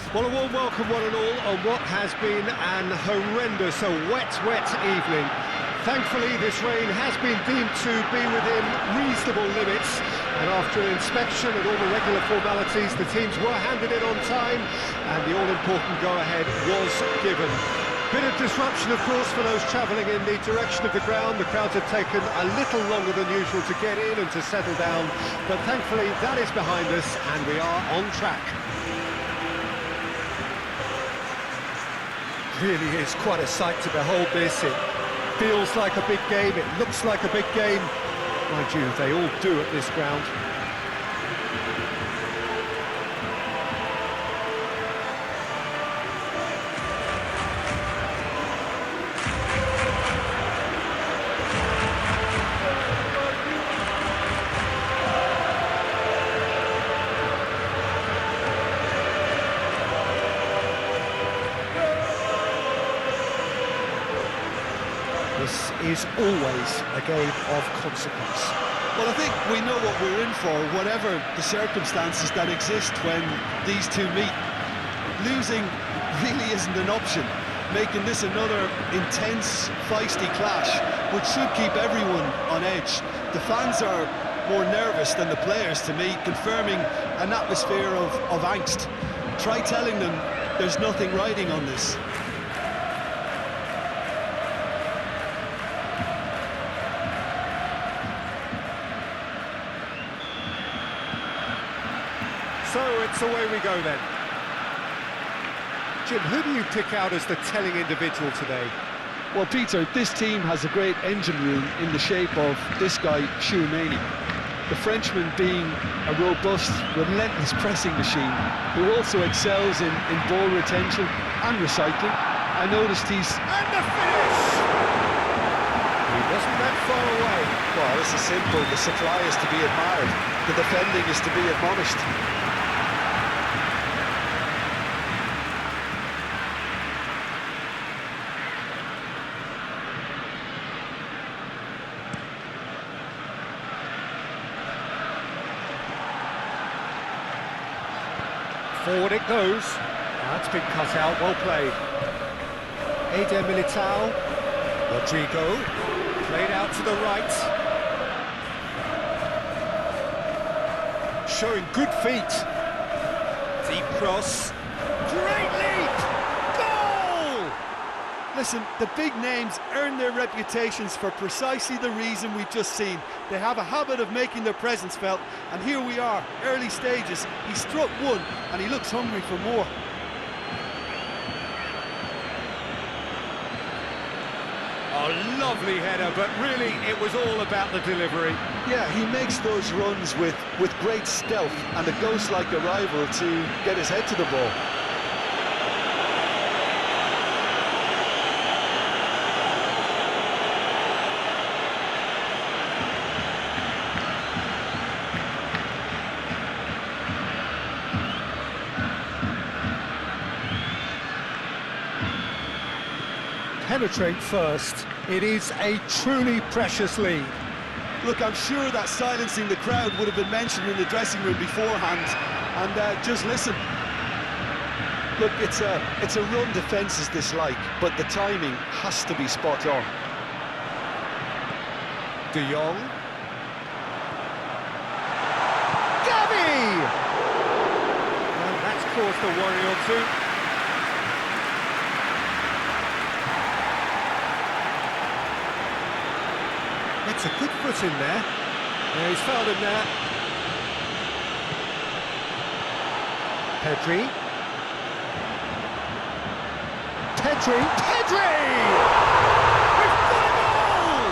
Well, a warm welcome one and all on what has been an horrendous, wet evening. Thankfully, this rain has been deemed to be within reasonable limits, and after an inspection and all the regular formalities, the teams were handed in on time, and the all-important go-ahead was given. Bit of disruption, of course, for those travelling in the direction of the ground. The crowds have taken a little longer than usual to get in and to settle down, but thankfully that is behind us, and we are on track. Really is quite a sight to behold this. It feels like a big game, it looks like a big game. Mind you, they all do at this ground. This is always a game of consequence. Well, I think we know what we're in for, whatever the circumstances that exist when these two meet. Losing really isn't an option, making this another intense, feisty clash, which should keep everyone on edge. The fans are more nervous than the players, to me, confirming an atmosphere of angst. Try telling them there's nothing riding on this. So it's away we go then. Jim, who do you pick out as the telling individual today? Well, Peter, this team has a great engine room in the shape of this guy, Chouameni. The Frenchman being a robust, relentless pressing machine who also excels in ball retention and recycling. I noticed he's... And the finish! He wasn't that far away. Well, this is simple. The supply is to be admired. The defending is to be admonished. Forward it goes. That's been cut out, well played. Eder Militao. Rodrigo. Played out to the right. Showing good feet. Deep cross. Great leap! Goal! Listen, the big names earn their reputations for precisely the reason we've just seen. They have a habit of making their presence felt, and here we are, early stages. He struck one, and he looks hungry for more. A lovely header, but really it was all about the delivery. Yeah, he makes those runs with great stealth and a ghost-like arrival to get his head to the ball. Penetrate first. It is a truly precious lead. Look, I'm sure that silencing the crowd would have been mentioned in the dressing room beforehand. And just listen. Look, it's a run defence is dislike, but the timing has to be spot on. De Jong. Gavi! And that's caused a worry or two. It's a good foot in there. Yeah, he's fouled him there. Pedri. Pedri! We've got a goal!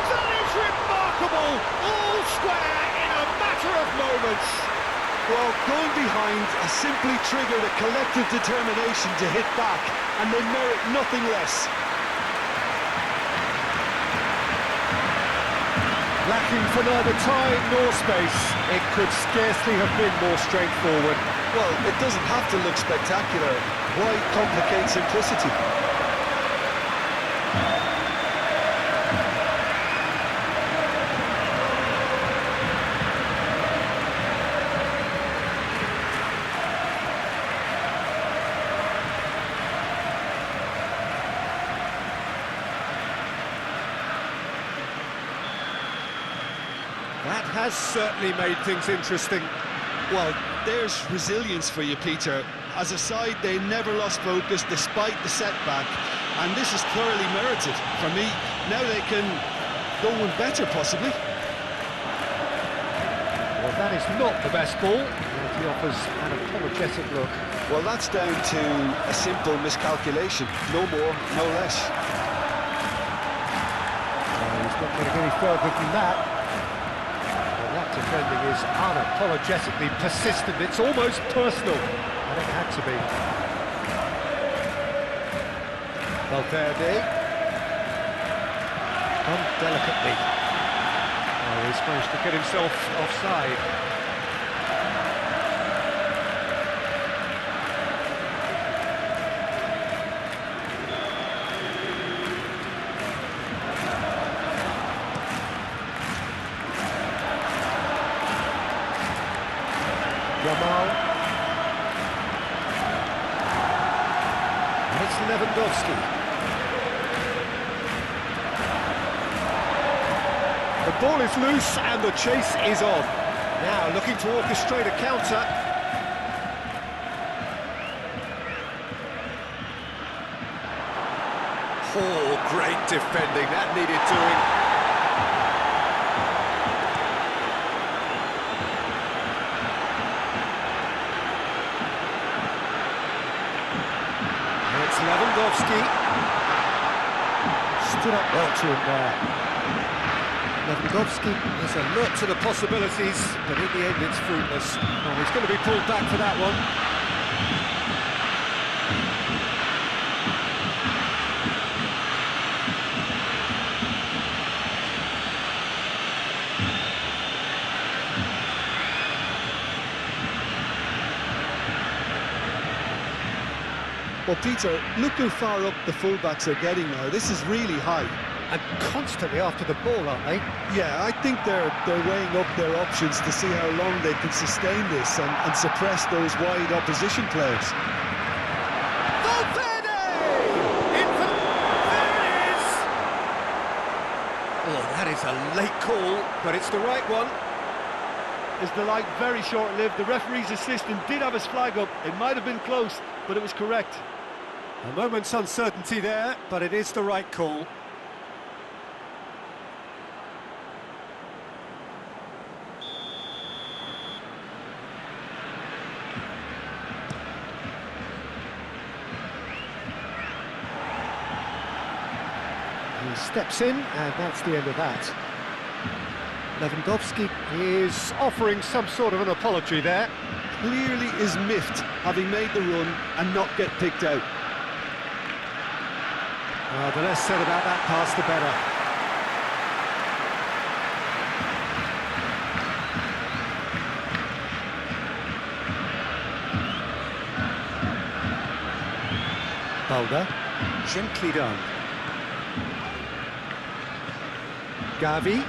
That is remarkable! All square in a matter of moments. Well, going behind has simply triggered a collective determination to hit back, and they merit nothing less. Lacking for neither time nor space, it could scarcely have been more straightforward. Well, it doesn't have to look spectacular. Why complicate simplicity? has certainly made things interesting. Well, there's resilience for you, Peter. As a side, they never lost focus despite the setback, and this is thoroughly merited. For me, now they can go one better, possibly. Well, that is not the best ball, and he offers an apologetic look. Well, that's down to a simple miscalculation. No more, no less. He's not going to get any further than that. Well, that defending is unapologetically persistent. It's almost personal, and it had to be. Valverde. Delicately. Oh, he's managed to get himself offside. Yamal. And it's Lewandowski. The ball is loose and the chase is on. Now looking to orchestrate a counter. Oh, great defending, that needed doing. And it's Lewandowski. Stood up well to him there. Lewandowski is alert to the possibilities, but in the end it's fruitless. Oh, he's going to be pulled back for that one. Well, Peter, look how far up the fullbacks are getting now. This is really high. And constantly after the ball, aren't they? Yeah, I think they're weighing up their options to see how long they can sustain this and suppress those wide opposition players. Valverde! There it is! Oh, that is a late call, but it's the right one. Is the light very short-lived? The referee's assistant did have his flag up. It might have been close, but it was correct. A moment's uncertainty there, but it is the right call. He steps in, and that's the end of that. Lewandowski is offering some sort of an apology there. Clearly is miffed, having made the run and not get picked out. The less said about that pass, the better. Balda, gently done. Gavi.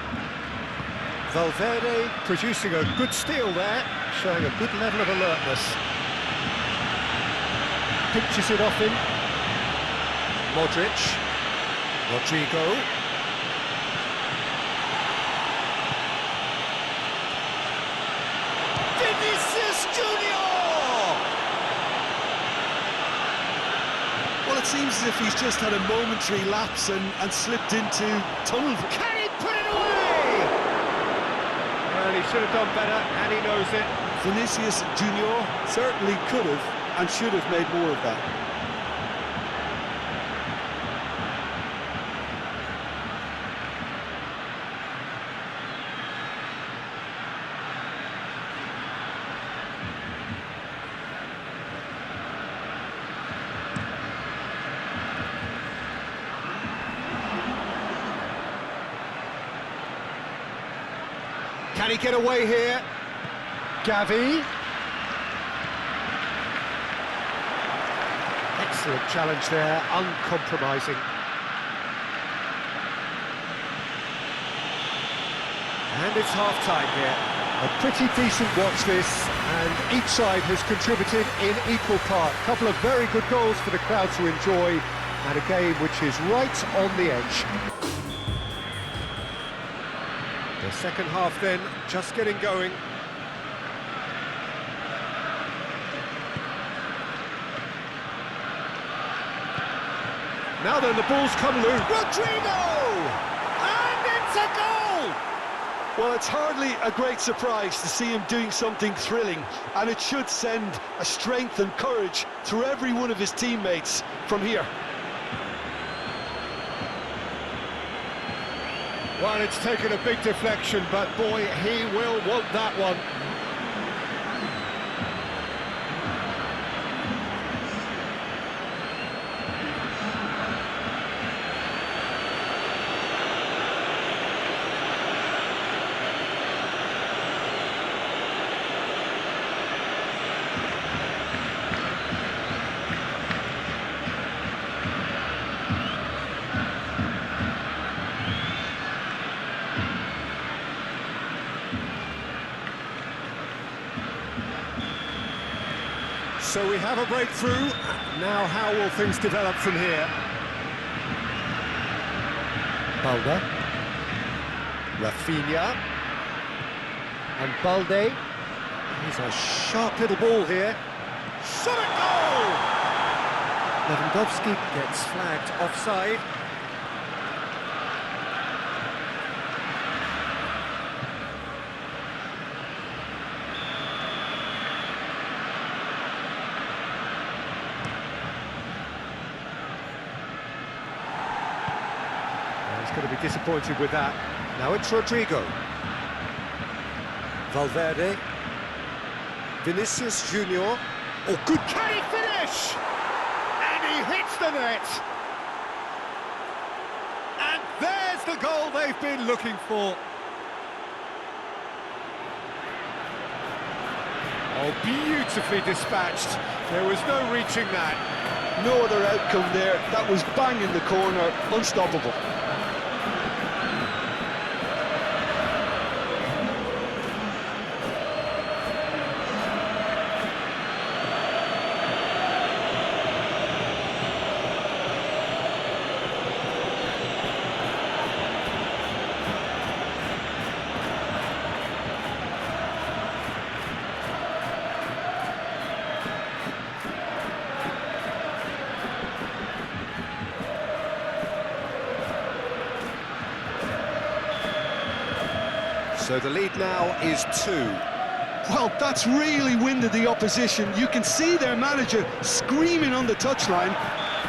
Valverde producing a good steal there, showing a good level of alertness. Pinches it off him. Modric. Rodrigo. Vinicius Junior! Well, it seems as if he's just had a momentary lapse and slipped into tunnel vision. Can he put it away? Well, he should have done better, and he knows it. Vinicius Junior certainly could have and should have made more of that. Can he get away here? Gavi. Excellent challenge there, uncompromising. And it's half-time here. A pretty decent watch this, and each side has contributed in equal part. A couple of very good goals for the crowd to enjoy, and a game which is right on the edge. The second half then, just getting going. Now then, the ball's come loose. Rodrigo! And it's a goal! Well, it's hardly a great surprise to see him doing something thrilling, and it should send a strength and courage through every one of his teammates from here. Well, it's taken a big deflection, but boy, he will want that one. So we have a breakthrough. Now how will things develop from here? Balde. Rafinha. And Balde. He's a sharp little ball here. Shot it, goal! Lewandowski gets flagged offside. Going to be disappointed with that. Now it's Rodrigo. Valverde. Vinicius Junior. Oh, good. Can he finish? And he hits the net. And there's the goal they've been looking for. Oh, beautifully dispatched. There was no reaching that. No other outcome there. That was bang in the corner, unstoppable. So the lead now is 2. Well, that's really winded the opposition. You can see their manager screaming on the touchline.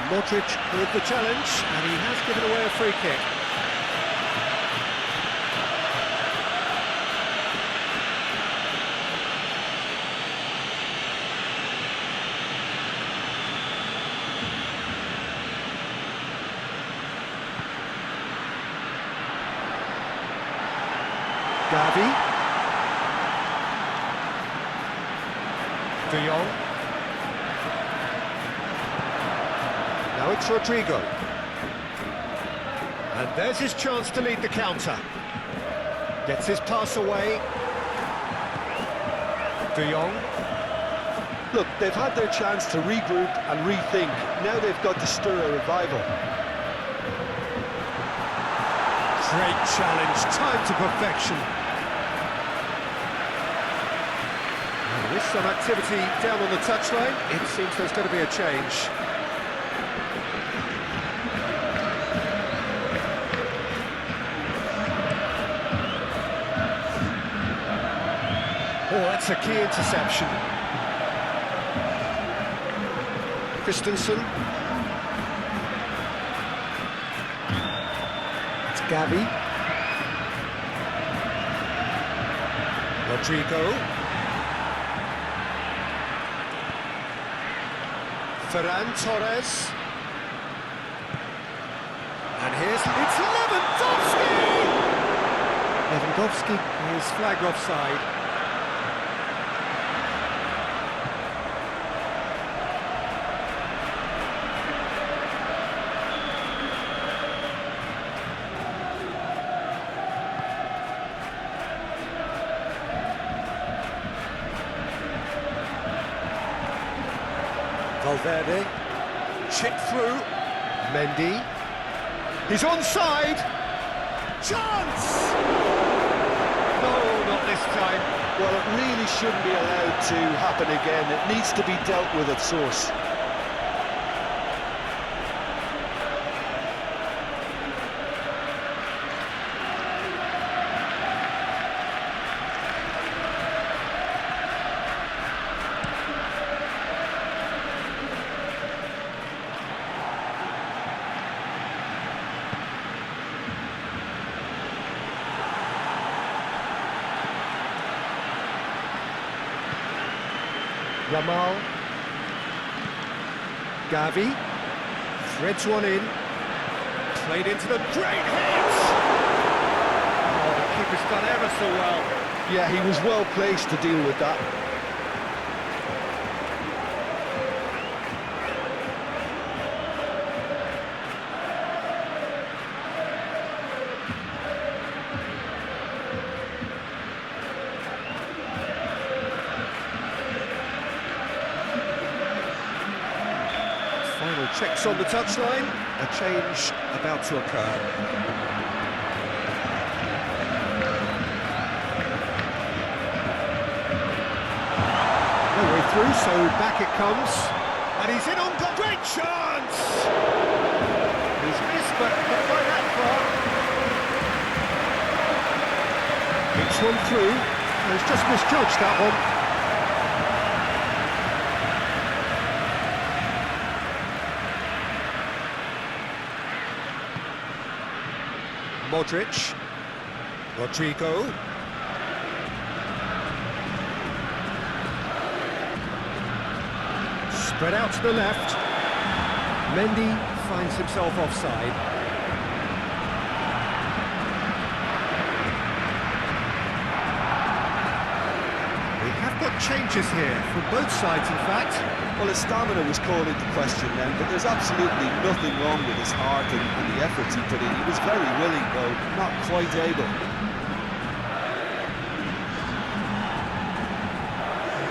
Modric with the challenge, and he has given away a free kick. Gavi. De Jong. Now it's Rodrigo. And there's his chance to lead the counter. Gets his pass away. De Jong. Look, they've had their chance to regroup and rethink. Now they've got to stir a revival. Great challenge, time to perfection. And with some activity down on the touchline, it seems there's going to be a change. Oh, that's a key interception. Christensen. It's Gavi. Rodrigo. Ferran Torres. And it's Lewandowski! Lewandowski is flagged offside. Valverde, chipped through, Mendy, he's onside, chance! No, not this time. Well, it really shouldn't be allowed to happen again. It needs to be dealt with at source. Ramal. Gavi. Threads one in. Played into the great hit! Oh, the keeper's done ever so well. Yeah, he was well placed to deal with that. Final checks on the touchline. A change about to occur. No way through, so back it comes. And he's in on goal. Great chance! He's missed, but not by that far. Each one through. He's just misjudged that one. Modric, Rodrigo, spread out to the left, Mendy finds himself offside. We have got changes here, from both sides in fact. Well, his stamina was called into question then, but there's absolutely nothing wrong with his heart and the efforts he put in. He was very willing, though, not quite able.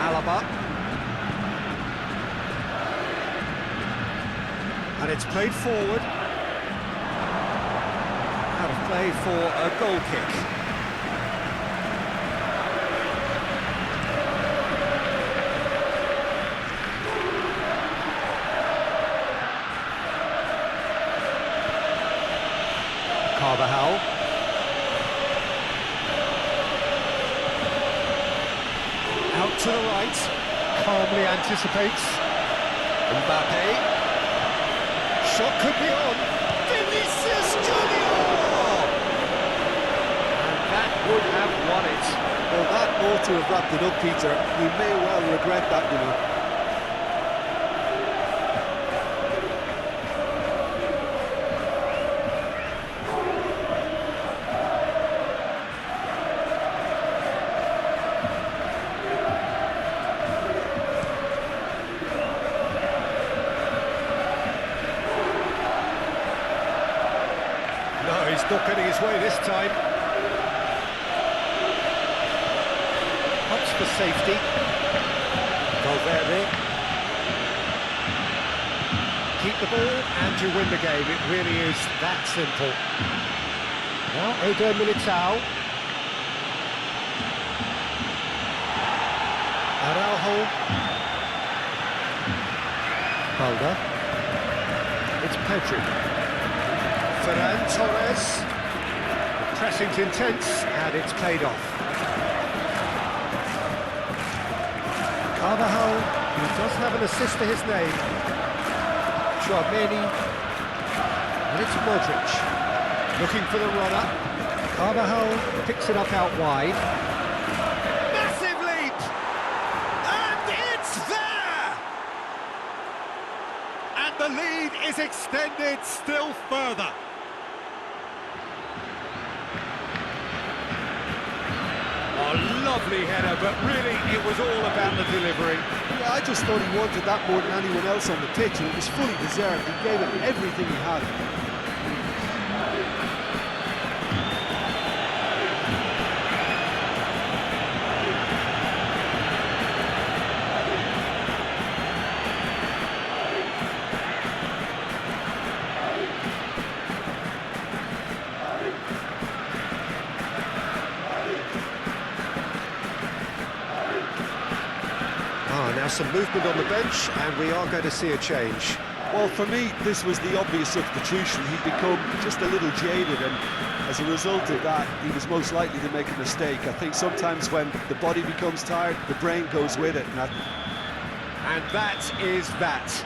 Alaba. And it's played forward. Out of play for a goal kick. Carvajal. Out to the right, calmly anticipates. Mbappe. Shot could be on. Vinicius Junior! And that would have won it. Well, that ought to have wrapped it up, Peter. He may well regret that, you know. No, he's not getting his way this time. Ups for safety. Valverde. Keep the ball and you win the game. It really is that simple. Now, Eder Militao. Araujo. Balda. It's Pedri. Ferran Torres. The pressing's intense and it's paid off. Carvajal, who does have an assist to his name. Chouameni. And it's Modric. Looking for the runner. Carvajal picks it up out wide. Massive leap! And it's there! And the lead is extended still further. A lovely header, but really it was all about the delivery. Yeah, I just thought he wanted that more than anyone else on the pitch, and it was fully deserved. He gave it everything he had. Now some movement on the bench, and we are going to see a change. Well, for me, this was the obvious substitution. He'd become just a little jaded, and as a result of that, he was most likely to make a mistake. I think sometimes when the body becomes tired, the brain goes with it. And that is that.